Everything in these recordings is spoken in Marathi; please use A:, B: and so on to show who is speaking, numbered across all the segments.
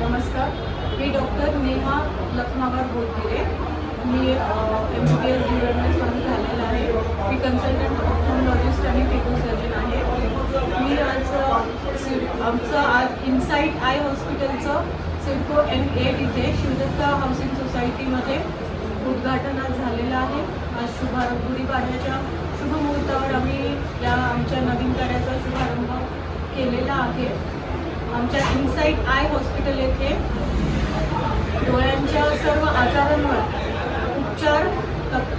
A: नमस्कार, मी डॉक्टर नेहा लखमावर बोलते. मी MBBS ड्युरेशनमध्ये झालेलं आहे. मी कन्सल्टंट ऑप्थॉल्मॉलॉजिस्ट आणि फिजिओसर्जन आहे. मी आमचं आज इनसाईट आय हॉस्पिटलचं सिडको N8 इथे शिवदत्ता हाऊसिंग सोसायटीमध्ये उद्घाटन आज झालेलं आहे. आज शुभारंभ गुढीपाडव्याच्या शुभमुहूर्तावर आम्ही या आमच्या नवीन कार्याचा शुभारंभ केलेला आहे. आमच्या इनसाईट आय हॉस्पिटल येथे डोळ्यांच्या सर्व आजारांवर उपचार,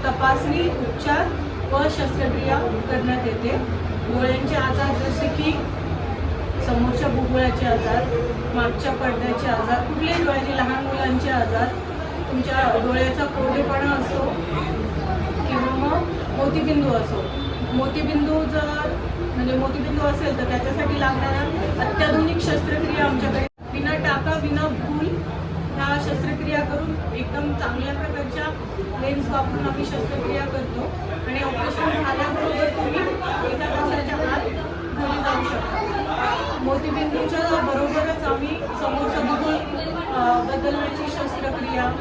A: तपासणी, उपचार व शस्त्रक्रिया करण्यात येते. डोळ्यांचे आजार जसे की समोरच्या बुबुळाचे आजार, मागच्या पडद्याचे आजार, कुठल्याही डोळ्याचे, लहान मुलांचे आजार, तुमच्या डोळ्याचा कोरडेपणा असो किंवा मग मोतीबिंदू असो. मोतीबिंदू असेल तर त्याच्यासाठी लागणाऱ्या अत्याधुनिक शस्त्रक्रिया आमच्याकडे विना टाका विना भूल ह्या शस्त्रक्रिया करून एकदम चांगल्या प्रकारच्या लेन्स वापरून आम्ही शस्त्रक्रिया करतो आणि ऑपरेशन झाल्याबरोबर तुम्ही एका तासाच्या आत घरी जाऊ शकता. मोतीबिंदूच्या बरोबरच आम्ही समोरचा बुबुळ बदलण्याची शस्त्रक्रिया,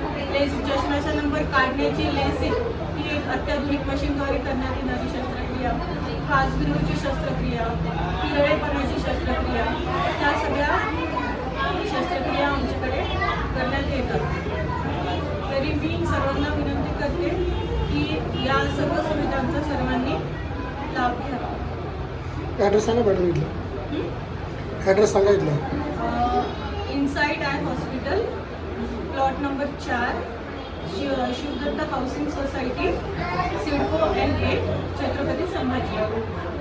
A: चष्म्याचा नंबर काढण्याची लेसिंग ही एक अत्याधुनिक मशीनद्वारे करण्यात येणारी शस्त्रक्रिया, काचबिंदूची शस्त्रक्रिया, पिरळेपणाची शस्त्रक्रिया, त्या सगळ्या शस्त्रक्रिया आमच्याकडे करण्यात येतात. तरी मी सर्वांना विनंती करते की या सर्व सुविधांचा सर्वांनी लाभ घ्यावा.
B: ॲड्रेस सांगा मॅडम इथलं. ॲड्रेस सांगा इथलं.
A: Insight I hospital, plot number 4, Shivdatta housing society, CIDCO N8, Chhatrapati Sambhajinagar.